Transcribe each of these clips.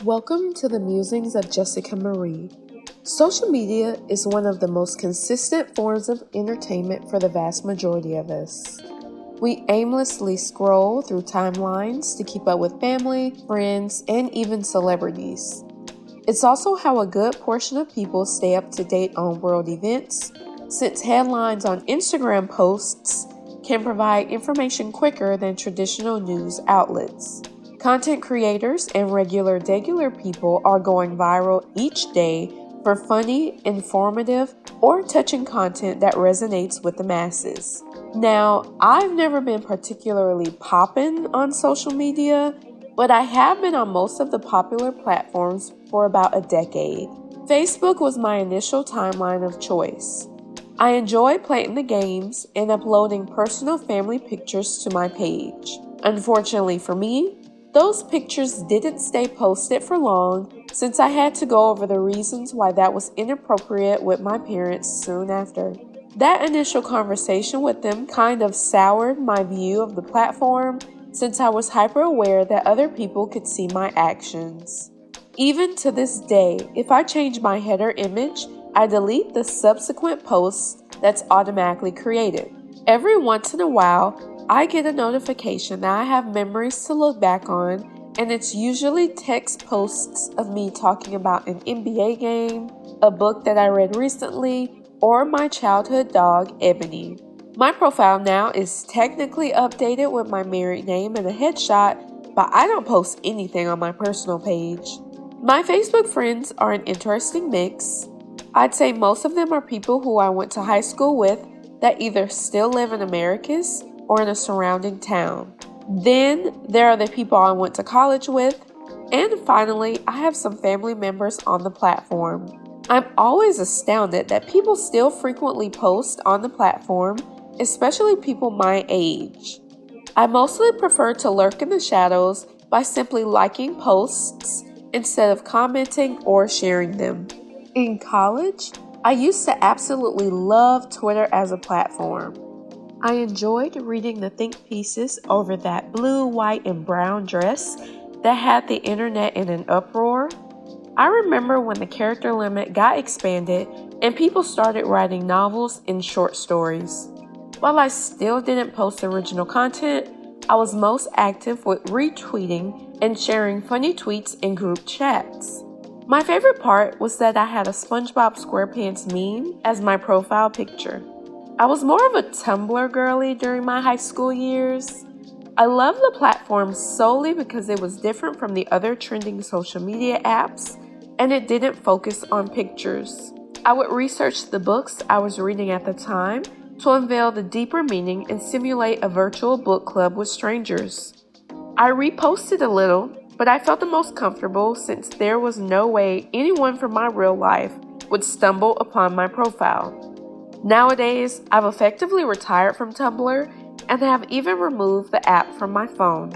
Welcome to the Musings of Jessica Marie. Social media is one of the most consistent forms of entertainment for the vast majority of us. We aimlessly scroll through timelines to keep up with family, friends, and even celebrities. It's also how a good portion of people stay up to date on world events, since headlines on Instagram posts can provide information quicker than traditional news outlets. Content creators and regular people are going viral each day for funny, informative, or touching content that resonates with the masses. Now, I've never been particularly poppin' on social media, but I have been on most of the popular platforms for about a decade. Facebook was my initial timeline of choice. I enjoy playing the games and uploading personal family pictures to my page. Unfortunately for me, those pictures didn't stay posted for long since I had to go over the reasons why that was inappropriate with my parents soon after. That initial conversation with them kind of soured my view of the platform since I was hyper aware that other people could see my actions. Even to this day, if I change my header image, I delete the subsequent posts that's automatically created. Every once in a while, I get a notification that I have memories to look back on, and it's usually text posts of me talking about an NBA game, a book that I read recently, or my childhood dog, Ebony. My profile now is technically updated with my married name and a headshot, but I don't post anything on my personal page. My Facebook friends are an interesting mix. I'd say most of them are people who I went to high school with that either still live in Americus or in a surrounding town. Then there are the people I went to college with, and finally, I have some family members on the platform. I'm always astounded that people still frequently post on the platform, especially people my age. I mostly prefer to lurk in the shadows by simply liking posts instead of commenting or sharing them. In college, I used to absolutely love Twitter as a platform. I enjoyed reading the think pieces over that blue, white, and brown dress that had the internet in an uproar. I remember when the character limit got expanded and people started writing novels and short stories. While I still didn't post original content, I was most active with retweeting and sharing funny tweets in group chats. My favorite part was that I had a SpongeBob SquarePants meme as my profile picture. I was more of a Tumblr girly during my high school years. I loved the platform solely because it was different from the other trending social media apps, and it didn't focus on pictures. I would research the books I was reading at the time to unveil the deeper meaning and simulate a virtual book club with strangers. I reposted a little, but I felt the most comfortable since there was no way anyone from my real life would stumble upon my profile. Nowadays, I've effectively retired from Tumblr and have even removed the app from my phone.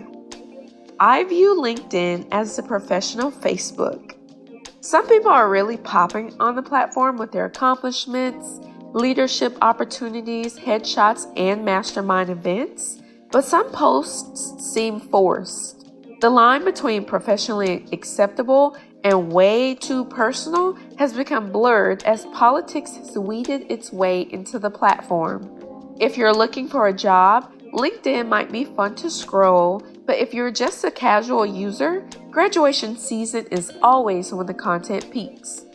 I view LinkedIn as the professional Facebook. Some people are really popping on the platform with their accomplishments, leadership opportunities, headshots, and mastermind events, but some posts seem forced. The line between professionally acceptable and way too personal has become blurred as politics has weeded its way into the platform. If you're looking for a job, LinkedIn might be fun to scroll, but if you're just a casual user, graduation season is always when the content peaks.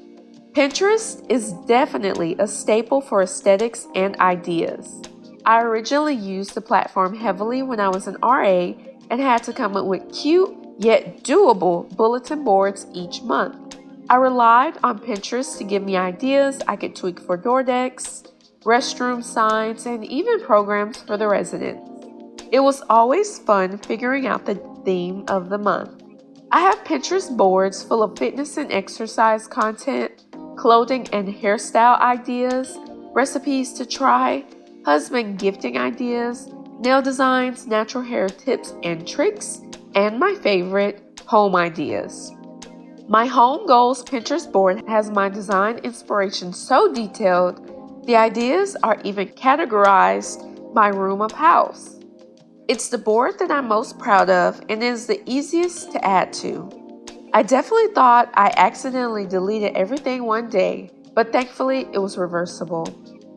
Pinterest is definitely a staple for aesthetics and ideas. I originally used the platform heavily when I was an RA and had to come up with cute yet doable bulletin boards each month. I relied on Pinterest to give me ideas I could tweak for door decks, restroom signs, and even programs for the residents. It was always fun figuring out the theme of the month. I have Pinterest boards full of fitness and exercise content, clothing and hairstyle ideas, recipes to try, husband gifting ideas, nail designs, natural hair tips and tricks, and my favorite, home ideas. My home goals Pinterest board has my design inspiration so detailed, the ideas are even categorized by room of house. It's the board that I'm most proud of and is the easiest to add to. I definitely thought I accidentally deleted everything one day, but thankfully it was reversible.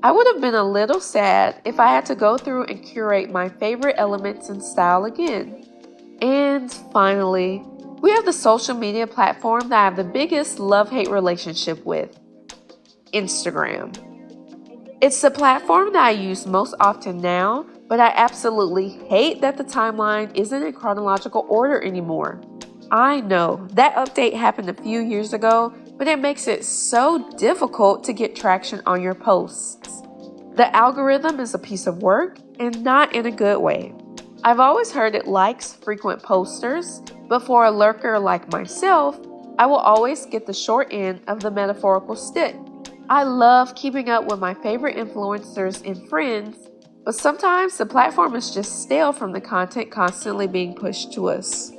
I would have been a little sad if I had to go through and curate my favorite elements and style again. And finally, we have the social media platform that I have the biggest love-hate relationship with, Instagram. It's the platform that I use most often now, but I absolutely hate that the timeline isn't in chronological order anymore. I know that update happened a few years ago, but it makes it so difficult to get traction on your posts. The algorithm is a piece of work and not in a good way. I've always heard it likes frequent posters, but for a lurker like myself, I will always get the short end of the metaphorical stick. I love keeping up with my favorite influencers and friends, but sometimes the platform is just stale from the content constantly being pushed to us.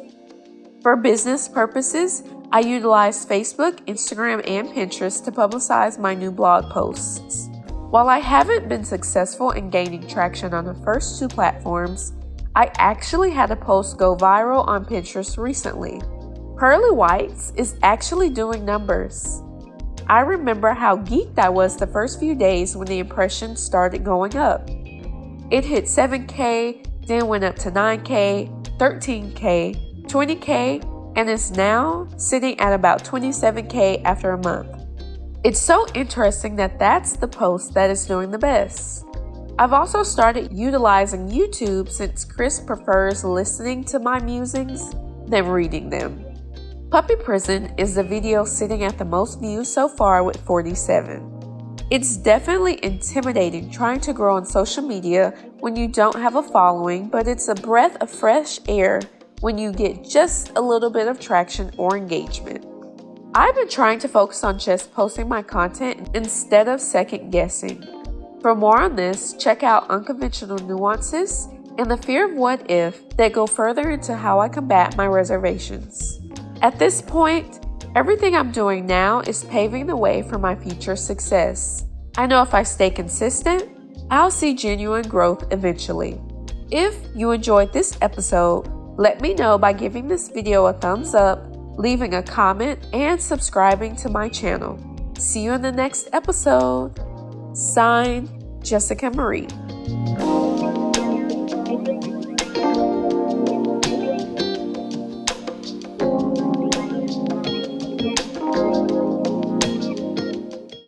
For business purposes, I utilize Facebook, Instagram, and Pinterest to publicize my new blog posts. While I haven't been successful in gaining traction on the first two platforms, I actually had a post go viral on Pinterest recently. Pearly Whites is actually doing numbers. I remember how geeked I was the first few days when the impressions started going up. It hit 7K, then went up to 9K, 13K, 20K, and is now sitting at about 27K after a month. It's so interesting that that's the post that is doing the best. I've also started utilizing YouTube since Chris prefers listening to my musings than reading them. Puppy Prison is the video sitting at the most views so far with 47. It's definitely intimidating trying to grow on social media when you don't have a following, but it's a breath of fresh air when you get just a little bit of traction or engagement. I've been trying to focus on just posting my content instead of second guessing. For more on this, check out Unconventional Nuances and the Fear of What If that go further into how I combat my reservations. At this point, everything I'm doing now is paving the way for my future success. I know if I stay consistent, I'll see genuine growth eventually. If you enjoyed this episode, let me know by giving this video a thumbs up, leaving a comment, and subscribing to my channel. See you in the next episode. Signed, Jessica Marie.